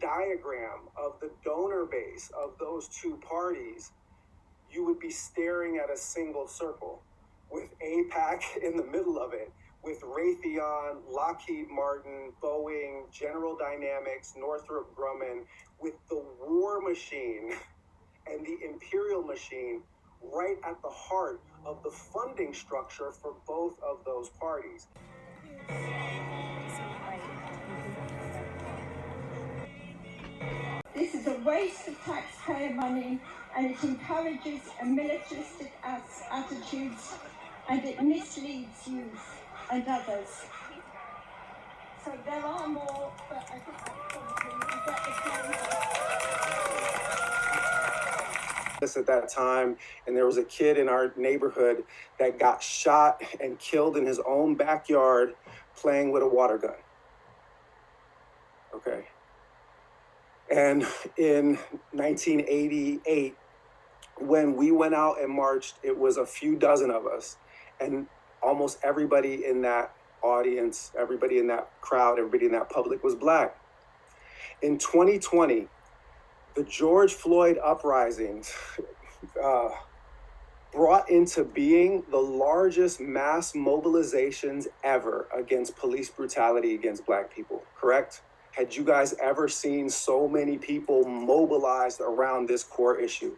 diagram of the donor base of those two parties, you would be staring at a single circle with AIPAC in the middle of it, with Raytheon, Lockheed Martin, Boeing, General Dynamics, Northrop Grumman, with the war machine and the imperial machine right at the heart of the funding structure for both of those parties. This is a waste of taxpayer money, and it encourages a militaristic attitudes, and it misleads youth and others. So there are more, but I think that's probably you get the point. At that time, and there was a kid in our neighborhood that got shot and killed in his own backyard playing with a water gun. Okay. And in 1988, when we went out and marched, it was a few dozen of us, and almost everybody in that audience, everybody in that crowd, everybody in that public was Black. In 2020, the George Floyd uprisings brought into being the largest mass mobilizations ever against police brutality against Black people, correct? Had you guys ever seen so many people mobilized around this core issue?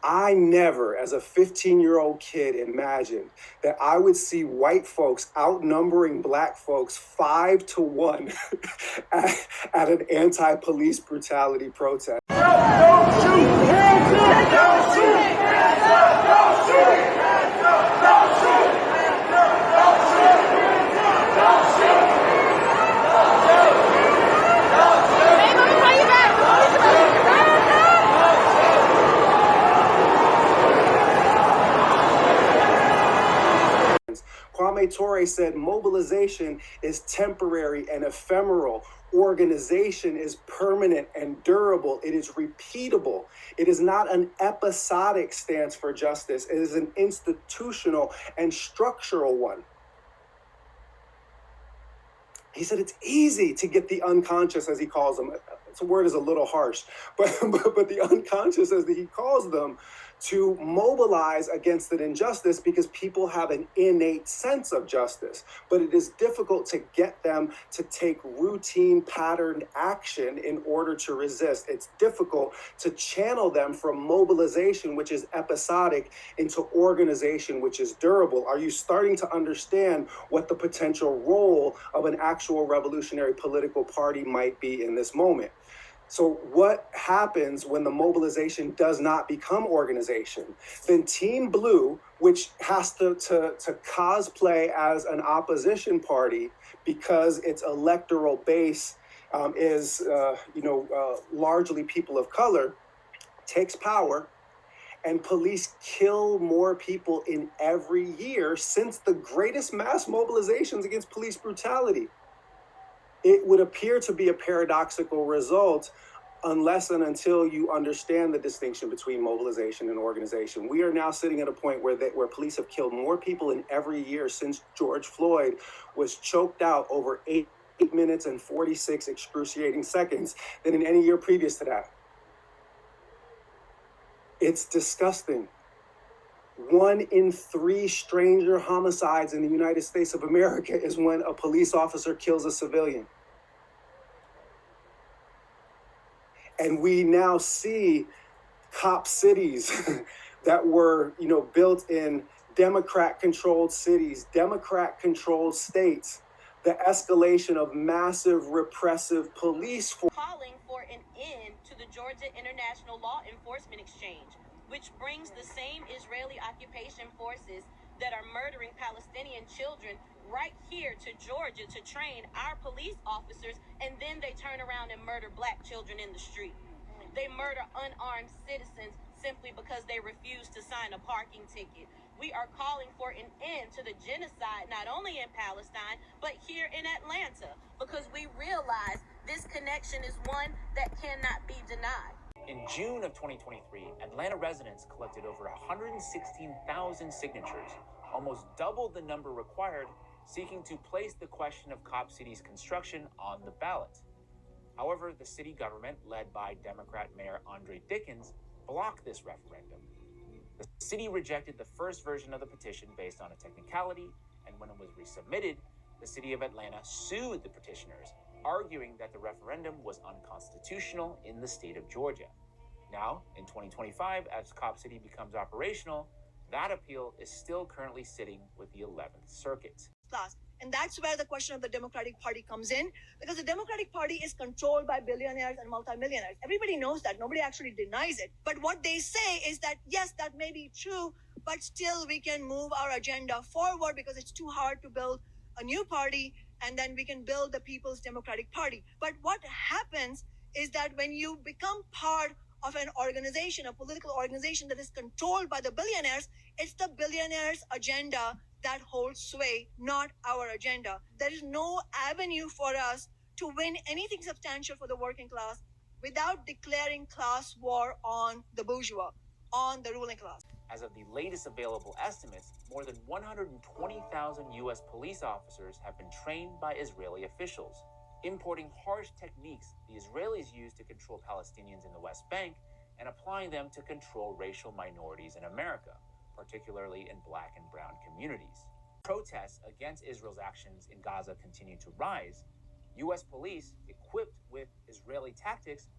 I never, as a 15-year-old kid, imagined that I would see white folks outnumbering Black folks 5-1 at an anti-police brutality protest. Don't shoot! Hands up! Don't shoot! Hands up! Don't shoot! Hands up! Don't shoot! Hands up! Don't shoot! Hands up! Don't shoot! Kwame Ture said mobilization is temporary and ephemeral. Organization is permanent and durable. It is repeatable. It is not an episodic stance for justice. It is an institutional and structural one. He said it's easy to get the unconscious, as he calls them. The word is a little harsh, but the unconscious, as he calls them, to mobilize against an injustice because people have an innate sense of justice. But it is difficult to get them to take routine patterned action in order to resist. It's difficult to channel them from mobilization, which is episodic, into organization, which is durable. Are you starting to understand what the potential role of an actual revolutionary political party might be in this moment? So what happens when the mobilization does not become organization? Then Team Blue, which has to cosplay as an opposition party because its electoral base is largely people of color, takes power, and police kill more people in every year since the greatest mass mobilizations against police brutality. It would appear to be a paradoxical result unless and until you understand the distinction between mobilization and organization. We are now sitting at a point where police have killed more people in every year since George Floyd was choked out over 8 minutes and 46 excruciating seconds than in any year previous to that. It's disgusting. 1 in 3 stranger homicides in the United States of America is when a police officer kills a civilian. And we now see cop cities that were, built in Democrat-controlled cities, Democrat-controlled states, the escalation of massive repressive police force. Calling for an end to the Georgia International Law Enforcement Exchange, which brings the same Israeli occupation forces that are murdering Palestinian children right here to Georgia to train our police officers, and then they turn around and murder Black children in the street. They murder unarmed citizens simply because they refuse to sign a parking ticket. We are calling for an end to the genocide, not only in Palestine, but here in Atlanta, because we realize this connection is one that cannot be denied. In June of 2023, Atlanta residents collected over 116,000 signatures, almost double the number required, seeking to place the question of Cop City's construction on the ballot. However, the city government, led by Democrat Mayor Andre Dickens, blocked this referendum. The city rejected the first version of the petition based on a technicality, and when it was resubmitted, the city of Atlanta sued the petitioners, arguing that the referendum was unconstitutional in the state of Georgia. Now, in 2025, as Cop City becomes operational, that appeal is still currently sitting with the 11th Circuit. And that's where the question of the Democratic Party comes in, because the Democratic Party is controlled by billionaires and multimillionaires. Everybody knows that. Nobody actually denies it. But what they say is that, yes, that may be true, but still we can move our agenda forward because it's too hard to build a new party, and then we can build the People's Democratic Party. But what happens is that when you become part of an organization, a political organization that is controlled by the billionaires, it's the billionaires' agenda that holds sway, not our agenda. There is no avenue for us to win anything substantial for the working class without declaring class war on the bourgeois, on the ruling class. As of the latest available estimates, more than 120,000 U.S. police officers have been trained by Israeli officials, importing harsh techniques the Israelis use to control Palestinians in the West Bank and applying them to control racial minorities in America, particularly in black and brown communities. Protests against Israel's actions in Gaza continue to rise. U.S. police, equipped with Israeli tactics,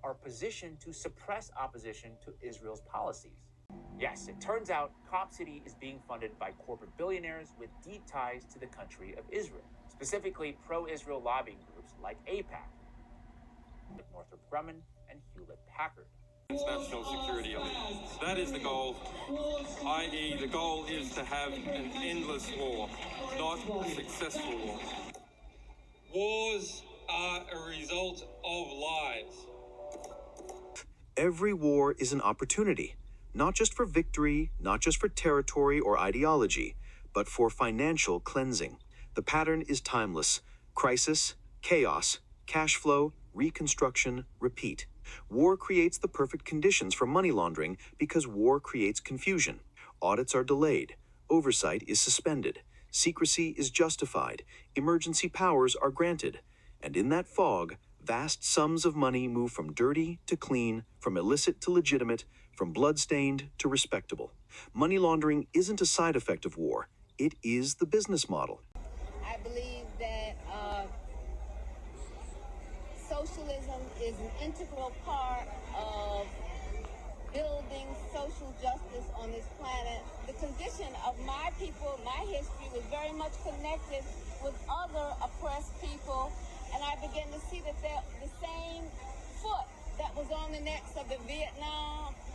are positioned to suppress opposition to Israel's policies. Yes, it turns out Cop City is being funded by corporate billionaires with deep ties to the country of Israel, specifically pro-Israel lobbying groups like AIPAC, Northrop Grumman, and Hewlett-Packard. National security allegiance. That is the goal, i.e. the goal is to have an endless war, not a successful war. Wars are a result of lives. Every war is an opportunity, not just for victory, not just for territory or ideology, but for financial cleansing. The pattern is timeless. Crisis, chaos, cash flow, reconstruction, repeat. War creates the perfect conditions for money laundering because war creates confusion. Audits are delayed. Oversight is suspended. Secrecy is justified. Emergency powers are granted. And in that fog, vast sums of money move from dirty to clean, from illicit to legitimate, from blood-stained to respectable. Money laundering isn't a side effect of war. It is the business model. I believe that socialism is an integral part of building social justice on this planet. The condition of my people, my history, was very much connected with other oppressed people, and I began to see that the same foot that was on the necks of the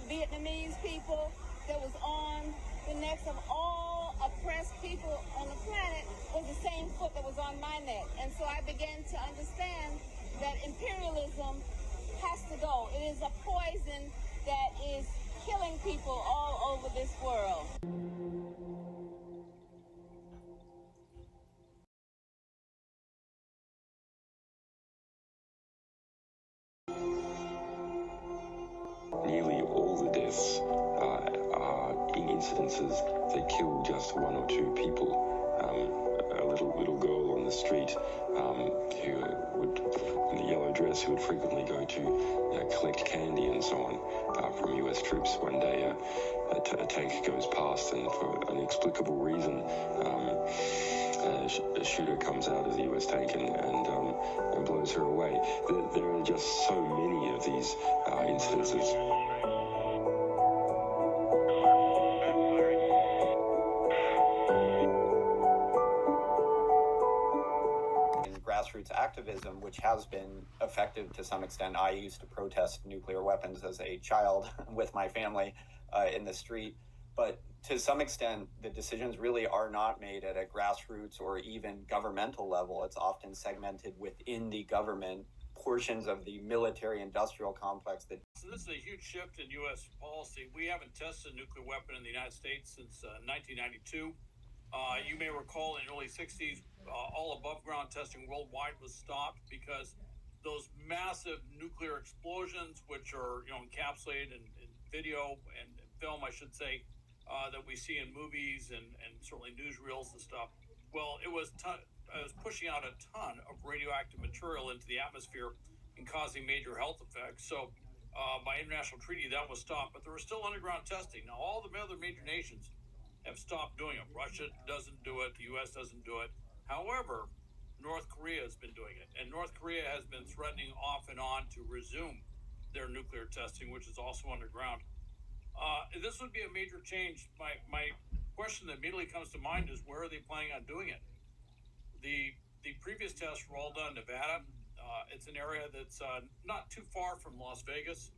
Vietnamese people, that was on the necks of all oppressed people on the planet, was the same foot that was on my neck. And so I began to understand that imperialism has to go. It is a poison that is killing people all over this world. Nearly all the deaths are in incidences that kill just one or two people. A little girl on the street who would, in the yellow dress, who would frequently go to collect candy and so on from U.S. troops. One day a tank goes past, and for an inexplicable reason, a shooter comes out of the U.S. tank and blows her away. There are just so many of these incidences. Grassroots activism, which has been effective to some extent. I used to protest nuclear weapons as a child with my family in the street, but to some extent, the decisions really are not made at a grassroots or even governmental level. It's often segmented within the government portions of the military-industrial complex. So this is a huge shift in U.S. policy. We haven't tested a nuclear weapon in the United States since 1992. You may recall in the early 60s, all above-ground testing worldwide was stopped because those massive nuclear explosions, which are encapsulated in video and film, I should say, that we see in movies and certainly newsreels and stuff. Well, it was pushing out a ton of radioactive material into the atmosphere, and causing major health effects. So by international treaty, that was stopped, but there was still underground testing. Now, all the other major nations have stopped doing it. Russia doesn't do it. The U.S. doesn't do it. However, North Korea has been doing it, and North Korea has been threatening off and on to resume their nuclear testing, which is also underground. This would be a major change. My question that immediately comes to mind is, where are they planning on doing it? The previous tests were all done in Nevada. It's an area that's not too far from Las Vegas,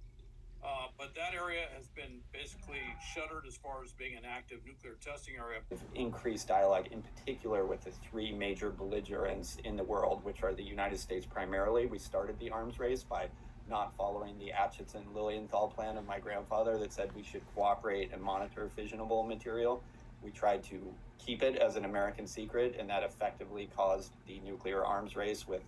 but that area has been basically shuttered as far as being an active nuclear testing area. Increased dialogue, in particular with the three major belligerents in the world, which are the United States primarily. We started the arms race by not following the Acheson-Lilienthal plan of my grandfather that said we should cooperate and monitor fissionable material. We tried to keep it as an American secret, and that effectively caused the nuclear arms race, with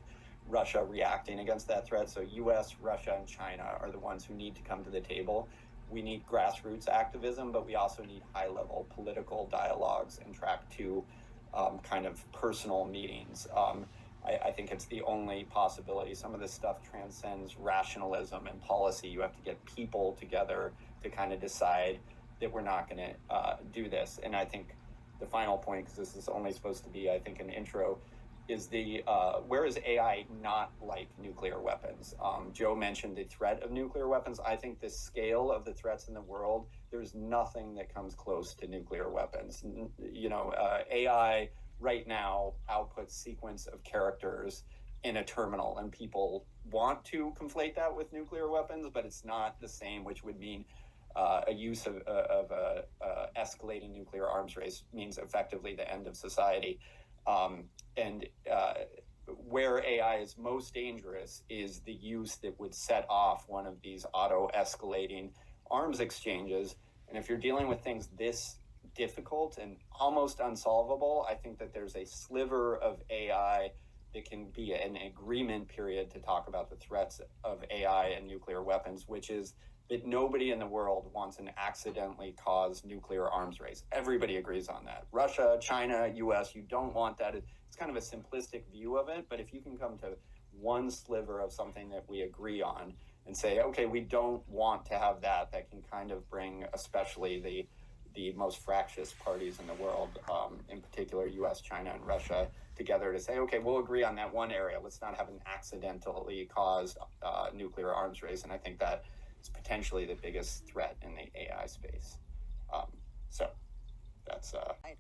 Russia reacting against that threat. So US, Russia, and China are the ones who need to come to the table. We need grassroots activism, but we also need high-level political dialogues and track two kind of personal meetings. I think it's the only possibility. Some of this stuff transcends rationalism and policy. You have to get people together to kind of decide that we're not going to do this. And I think the final point, because this is only supposed to be, I think, an intro, is the where is AI not like nuclear weapons? Joe mentioned the threat of nuclear weapons. I think the scale of the threats in the world, there's nothing that comes close to nuclear weapons. You know, AI right now outputs sequence of characters in a terminal, and people want to conflate that with nuclear weapons, but it's not the same, which would mean a use of escalating nuclear arms race means effectively the end of society. Where AI is most dangerous is the use that would set off one of these auto-escalating arms exchanges. And if you're dealing with things this difficult and almost unsolvable, I think that there's a sliver of AI that can be an agreement period to talk about the threats of AI and nuclear weapons, which is that nobody in the world wants an accidentally caused nuclear arms race. Everybody agrees on that. Russia, China, US, you don't want that. It's kind of a simplistic view of it, but if you can come to one sliver of something that we agree on and say, okay, we don't want to have that, that can kind of bring especially the most fractious parties in the world, in particular US, China, and Russia, together to say, okay, we'll agree on that one area. Let's not have an accidentally caused nuclear arms race. And I think that is potentially the biggest threat in the AI space. So that's...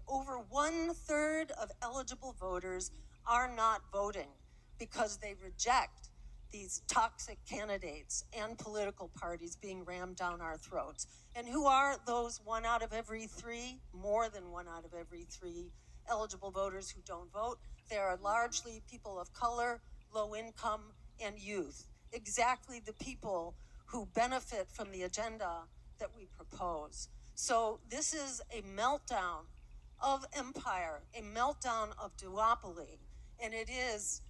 Over 1/3 of eligible voters are not voting because they reject these toxic candidates and political parties being rammed down our throats. And who are those 1 out of every 3, more than 1 out of every 3 eligible voters who don't vote? They are largely people of color, low income, and youth. Exactly the people who benefit from the agenda that we propose. So this is a meltdown of empire, a meltdown of duopoly, and it is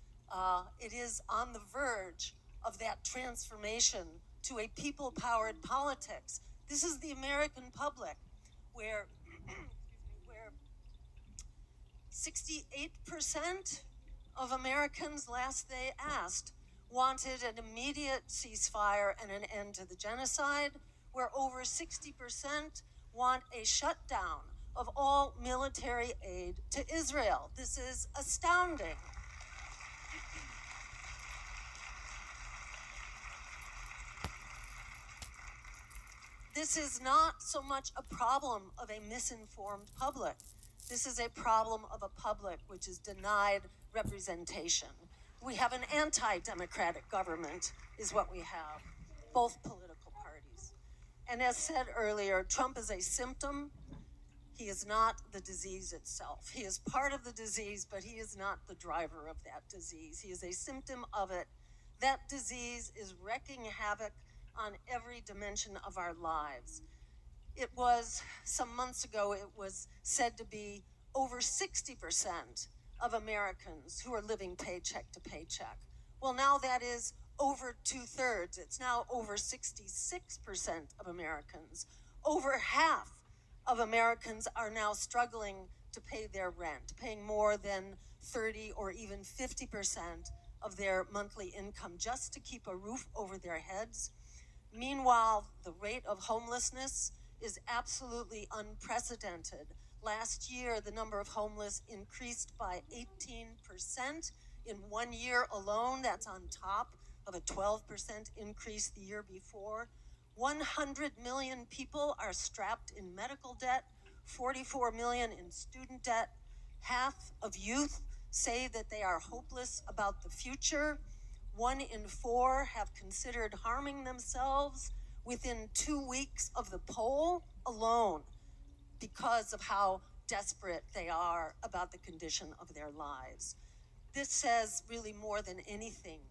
on the verge of that transformation to a people-powered politics. This is the American public, where 68% of Americans, last they asked, wanted an immediate ceasefire and an end to the genocide, where over 60% want a shutdown of all military aid to Israel. This is astounding. This is not so much a problem of a misinformed public. This is a problem of a public which is denied representation. We have an anti-democratic government, is what we have, both political parties. And as said earlier, Trump is a symptom. He is not the disease itself. He is part of the disease, but he is not the driver of that disease. He is a symptom of it. That disease is wreaking havoc on every dimension of our lives. It was, some months ago, it was said to be over 60% of Americans who are living paycheck to paycheck. Well, now that is over 2/3. It's now over 66% of Americans. Over half of Americans are now struggling to pay their rent, paying more than 30 or even 50% of their monthly income just to keep a roof over their heads. Meanwhile, the rate of homelessness is absolutely unprecedented. Last year, the number of homeless increased by 18% in 1 year alone. That's on top of a 12% increase the year before. 100 million people are strapped in medical debt, 44 million in student debt. Half of youth say that they are hopeless about the future. 1 in 4 have considered harming themselves within 2 weeks of the poll alone because of how desperate they are about the condition of their lives. This says really more than anything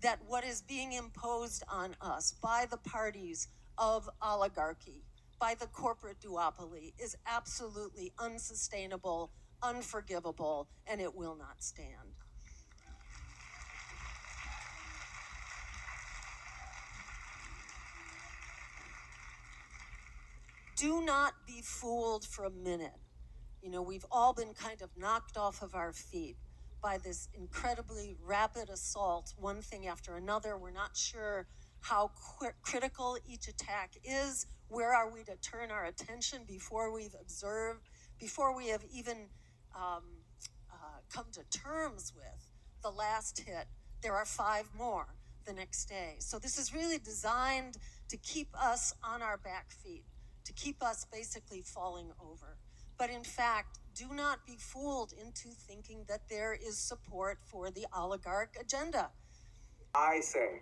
that what is being imposed on us by the parties of oligarchy, by the corporate duopoly, is absolutely unsustainable, unforgivable, and it will not stand. Do not be fooled for a minute. You know, we've all been kind of knocked off of our feet by this incredibly rapid assault, one thing after another. We're not sure how critical each attack is. Where are we to turn our attention before we've observed, before we have even come to terms with the last hit? There are 5 more the next day. So this is really designed to keep us on our back feet, to keep us basically falling over. But in fact, do not be fooled into thinking that there is support for the oligarch agenda. I say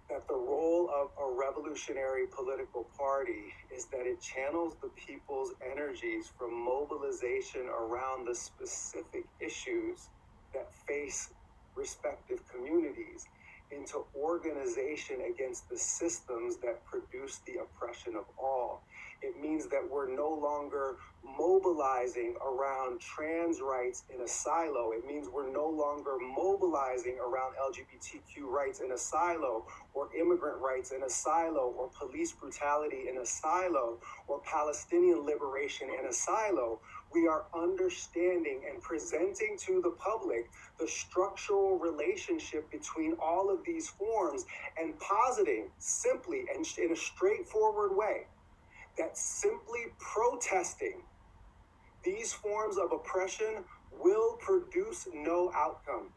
that the role of a revolutionary political party is that it channels the people's energies from mobilization around the specific issues that face respective communities into organization against the systems that produce the oppression of all. It means that we're no longer mobilizing around trans rights in a silo. It means we're no longer mobilizing around LGBTQ rights in a silo, or immigrant rights in a silo, or police brutality in a silo, or Palestinian liberation in a silo. We are understanding and presenting to the public the structural relationship between all of these forms, and positing simply and in a straightforward way that simply protesting these forms of oppression will produce no outcome.